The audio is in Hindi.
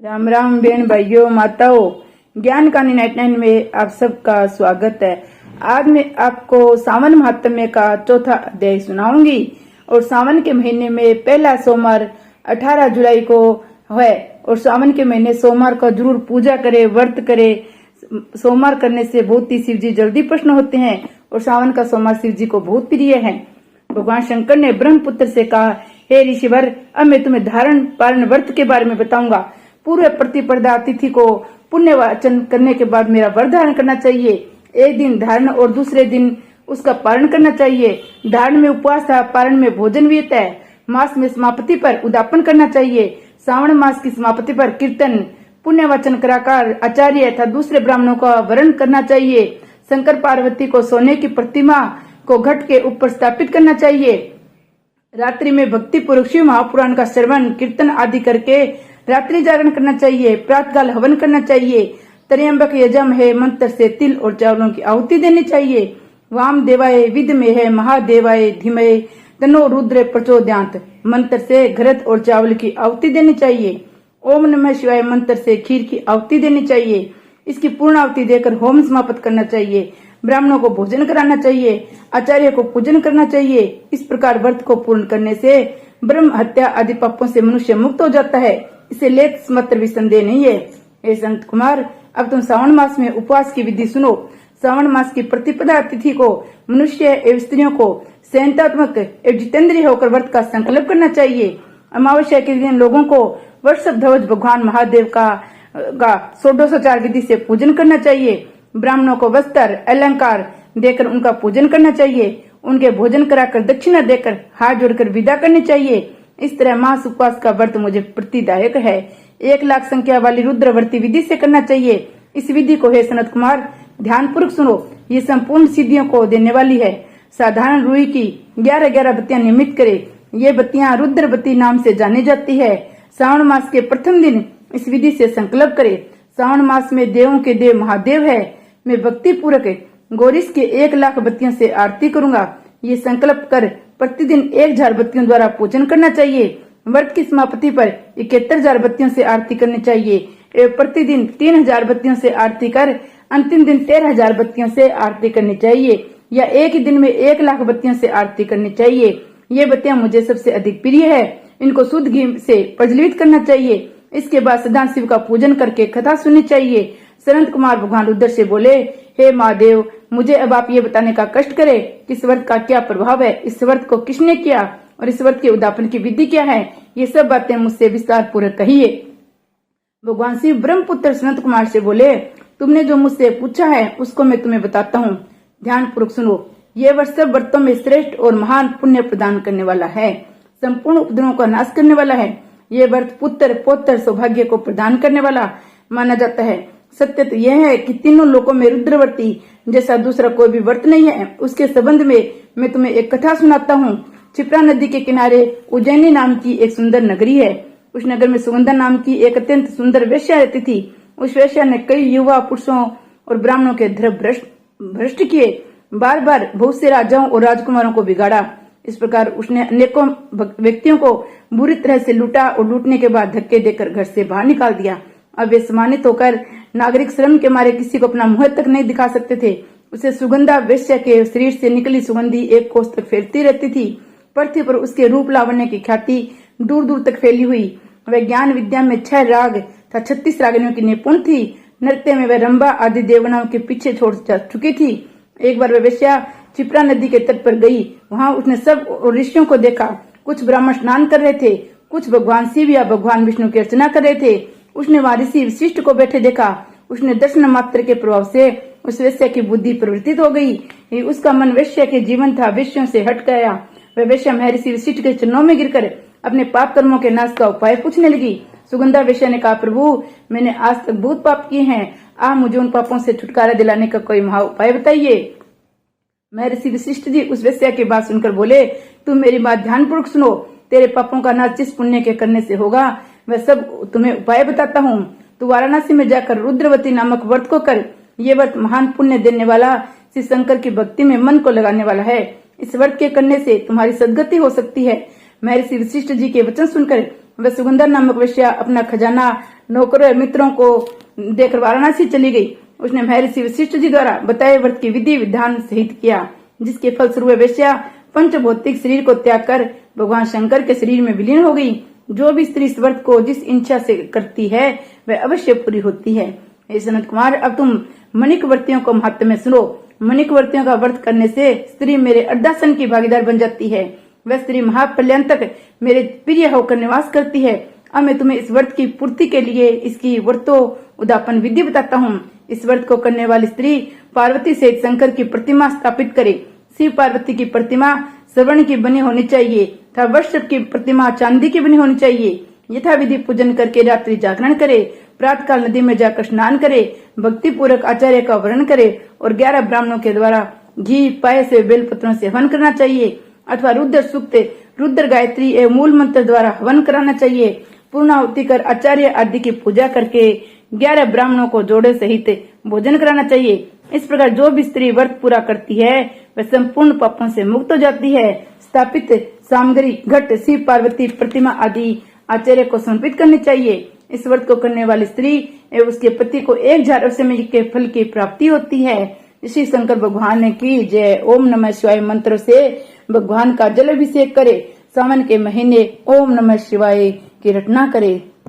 राम राम बहन भाइयों माताओं, ज्ञान कहानी 99 में आप सबका स्वागत है। आज मैं आपको सावन महात्म्य का चौथा अध्याय सुनाऊंगी और सावन के महीने में पहला सोमवार 18 जुलाई को है और सावन के महीने सोमवार को जरूर पूजा करे, व्रत करे। सोमवार करने से बहुत ही शिव जी जल्दी प्रसन्न होते हैं और सावन का सोमवार शिव जी को बहुत प्रिय है। भगवान शंकर ने ब्रह्मपुत्र से कहा, हे ऋषिवर, अब मैं तुम्हें धारण पालन व्रत के बारे में बताऊंगा। पूर्व प्रतिपदा तिथि को पुण्य वाचन करने के बाद मेरा व्रत धारण करना चाहिए। एक दिन धारण और दूसरे दिन उसका पारण करना चाहिए। धारण में उपवास था, पारण में भोजन विहित है। मास में समाप्ति पर उद्यापन करना चाहिए। श्रावण मास की समाप्ति पर कीर्तन, पुण्य वाचन कराकर आचार्य तथा दूसरे ब्राह्मणों का वरण करना चाहिए। शंकर पार्वती को सोने की प्रतिमा को घट के ऊपर स्थापित करना चाहिए। रात्रि में भक्ति पूर्वक शिव महापुराण का श्रवण कीर्तन आदि करके रात्रि जागरण करना चाहिए। प्रातःकाल हवन करना चाहिए। त्र्यंबक यजम है मंत्र से तिल और चावलों की आहुति देनी चाहिए। वाम देवाय विद्महे है महादेवाय धीमहि तन्नो रुद्र प्रचोदयात् मंत्र से घृत और चावल की आहुति देनी चाहिए। ओम नमः शिवाय मंत्र से खीर की आहुति देनी चाहिए। इसकी पूर्ण आहुति देकर होम समाप्त करना चाहिए। ब्राह्मणों को भोजन कराना चाहिए। आचार्य को पूजन करना चाहिए। इस प्रकार व्रत को पूर्ण करने से ब्रह्म हत्या आदि पापों से मनुष्य मुक्त हो जाता है। इसे लेख मात्र भी संदेह नहीं है। हे संत कुमार, अब तुम श्रावण मास में उपवास की विधि सुनो। श्रावण मास की प्रतिपदा तिथि को मनुष्य एवं स्त्रियों को संयतात्मक एवं जितेंद्रिय होकर व्रत का संकल्प करना चाहिए। अमावस्या के दिन लोगों को वर्षध्वज भगवान महादेव का षोडशोपचार विधि से पूजन करना चाहिए। ब्राह्मणों को वस्त्र अलंकार देकर उनका पूजन करना चाहिए। उनके भोजन कराकर दक्षिणा देकर हाथ जोड़कर विदा करनी चाहिए। इस तरह मास उपवास का व्रत मुझे प्रीतिदायक है। 1,00,000 संख्या वाली रुद्रवर्ती विधि से करना चाहिए। इस विधि को हे सनत कुमार ध्यान पूर्वक सुनो। ये संपूर्ण सिद्धियों को देने वाली है। साधारण रुई की 11 बत्तियां निर्मित करे। ये बत्तियां रुद्रवती नाम से जानी जाती है। श्रावण मास के प्रथम दिन इस विधि से संकल्प करे। श्रावण मास में देवों के देव महादेव है। मैं भक्ति पूर्वक गौरीश के 1,00,000 बत्तियों से आरती करूंगा। ये संकल्प कर प्रतिदिन 1,000 बत्तियों द्वारा पूजन करना चाहिए। व्रत की समाप्ति पर 71,000 बत्तियों से आरती करनी चाहिए। प्रतिदिन 3,000 बत्तियों से आरती कर अंतिम दिन 13,000 बत्तियों से आरती करनी चाहिए या एक ही दिन में 1,00,000 बत्तियों से आरती करनी चाहिए। ये बत्तियां मुझे सबसे अधिक प्रिय है। इनको शुद्ध घी से प्रज्वलित करना चाहिए। इसके बाद सदाशिव का पूजन करके कथा सुननी चाहिए। सनत कुमार भगवान रुद्र से बोले, हे महादेव, मुझे अब आप ये बताने का कष्ट करें कि इस व्रत का क्या प्रभाव है, इस व्रत को किसने किया और इस व्रत के उद्यापन की विधि क्या है। ये सब बातें मुझसे विस्तार पूर्वक कहिए। भगवान शिव ब्रह्मपुत्र सनत कुमार से बोले, तुमने जो मुझसे पूछा है उसको मैं तुम्हें बताता हूँ। ध्यान पूर्वक सुनो। ये व्रत सब व्रतों में श्रेष्ठ और महान पुण्य प्रदान करने वाला है। संपूर्ण उपद्रवों का नाश करने वाला है। ये व्रत पुत्र पौत्र सौभाग्य को प्रदान करने वाला माना जाता है। सत्य तो यह है कि तीनों लोकों में रुद्रवर्ती जैसा दूसरा कोई भी व्रत नहीं है। उसके संबंध में मैं तुम्हें एक कथा सुनाता हूँ। क्षिप्रा नदी के किनारे उज्जैनी नाम की एक सुंदर नगरी है। उस नगर में सुगंधा नाम की एक अत्यंत सुंदर वेश्या रहती थी। उस वेश्या ने कई युवा पुरुषों और ब्राह्मणों के धर्म भ्रष्ट किए। बार बार बहुत से राजाओं और राजकुमारों को बिगाड़ा। इस प्रकार उसने अनेकों व्यक्तियों को बुरी तरह से लूटा और लूटने के बाद धक्के देकर घर से बाहर निकाल दिया। अब वे सम्मानित होकर नागरिक श्रम के मारे किसी को अपना मुंह तक नहीं दिखा सकते थे। उसे सुगंधा वेश्या के शरीर से निकली सुगंधी 1 कोस तक फैलती रहती थी। पृथ्वी पर उसके रूप लावण्य की ख्याति दूर दूर तक फैली हुई। वह ज्ञान विद्या में 6 राग तथा 36 रागिनियों की निपुण थी। नृत्य में वह रंभा आदि देवनाओं के पीछे छोड़ जा चुकी थी। एक बार वह वेश्या क्षिप्रा नदी के तट पर गई। वहां उसने सब ऋषियों को देखा। कुछ ब्राह्मण स्नान कर रहे थे, कुछ भगवान शिव या भगवान विष्णु की अर्चना कर रहे थे। उसने वहां ऋषि वशिष्ठ को बैठे देखा। उसने दर्शन मात्र के प्रभाव से उस वेश्या की बुद्धि परिवर्तित हो गई। उसका मन वेश्या के जीवन था वेश्यों से हट गया। वह वेश्या महर्षि वशिष्ठ के चरणों में गिरकर अपने पाप कर्मों के नाश का उपाय पूछने लगी। सुगंधा वेश्या ने कहा, प्रभु, मैंने आज तक बहुत पाप किए हैं। आप मुझे उन पापों से छुटकारा दिलाने का कोई महा उपाय बताइए। महर्षि वशिष्ठ जी उस वेश्या की बात सुनकर बोले, तुम मेरी बात ध्यानपूर्वक सुनो। तेरे पापों का नाश जिस पुण्य के करने से होगा वह सब तुम्हें उपाय बताता हूँ। तू वाराणसी में जाकर रुद्रवती नामक व्रत को कर। ये व्रत महान पुण्य देने वाला, श्री शंकर की भक्ति में मन को लगाने वाला है। इस व्रत के करने से तुम्हारी सदगति हो सकती है। महर्षि वशिष्ठ जी के वचन सुनकर वह सुगंधा नामक वेश्या अपना खजाना नौकरों और मित्रों को देकर वाराणसी चली गई। उसने महर्षि वशिष्ठ जी द्वारा बताए व्रत की विधि विधान सहित किया, जिसके फलस्वरूप वेश्या पंचभौतिक शरीर को त्याग कर भगवान शंकर के शरीर में विलीन हो गई। जो भी स्त्री इस व्रत को जिस इच्छा से करती है वह अवश्य पूरी होती है। हे सनत कुमार, अब तुम मणिक व्रतियों को महत्व में सुनो। मणिक व्रतियों का व्रत करने से स्त्री मेरे अर्धासन की भागीदार बन जाती है। वह स्त्री महापर्यंतक मेरे प्रिय होकर निवास करती है। अब मैं तुम्हें इस व्रत की पूर्ति के लिए इसकी व्रतो उदापन विधि बताता हूँ। इस व्रत को करने वाली स्त्री पार्वती सहित शंकर की प्रतिमा स्थापित करे। शिव पार्वती की प्रतिमा स्वर्ण की बनी होनी चाहिए तथा वृषभ की प्रतिमा चांदी की बनी होनी चाहिए। यथा विधि पूजन करके रात्रि जागरण करे, प्रातः काल नदी में जाकर स्नान करे, भक्ति पूर्वक आचार्य का वर्ण करे और 11 ब्राह्मणों के द्वारा घी पाए से बेलपत्रों से हवन करना चाहिए अथवा रुद्र सूक्त, रुद्र गायत्री एवं मूल मंत्र द्वारा हवन कराना चाहिए। पूर्णाहुति कर आचार्य आदि की पूजा करके 11 ब्राह्मणों को जोड़े सहित भोजन कराना चाहिए। इस प्रकार जो भी स्त्री व्रत पूरा करती है वह संपूर्ण पापों से मुक्त हो जाती है। स्थापित सामग्री घट, शिव पार्वती प्रतिमा आदि आचार्य को समर्पित करनी चाहिए। इस व्रत को करने वाली स्त्री एवं उसके पति को 1000 अश्वमेध के फल की प्राप्ति होती है। श्री शंकर भगवान की जय। ओम नमः शिवाय मंत्र से भगवान का जल अभिषेक करे। सावन के महीने ओम नमः शिवाय की रटना करे।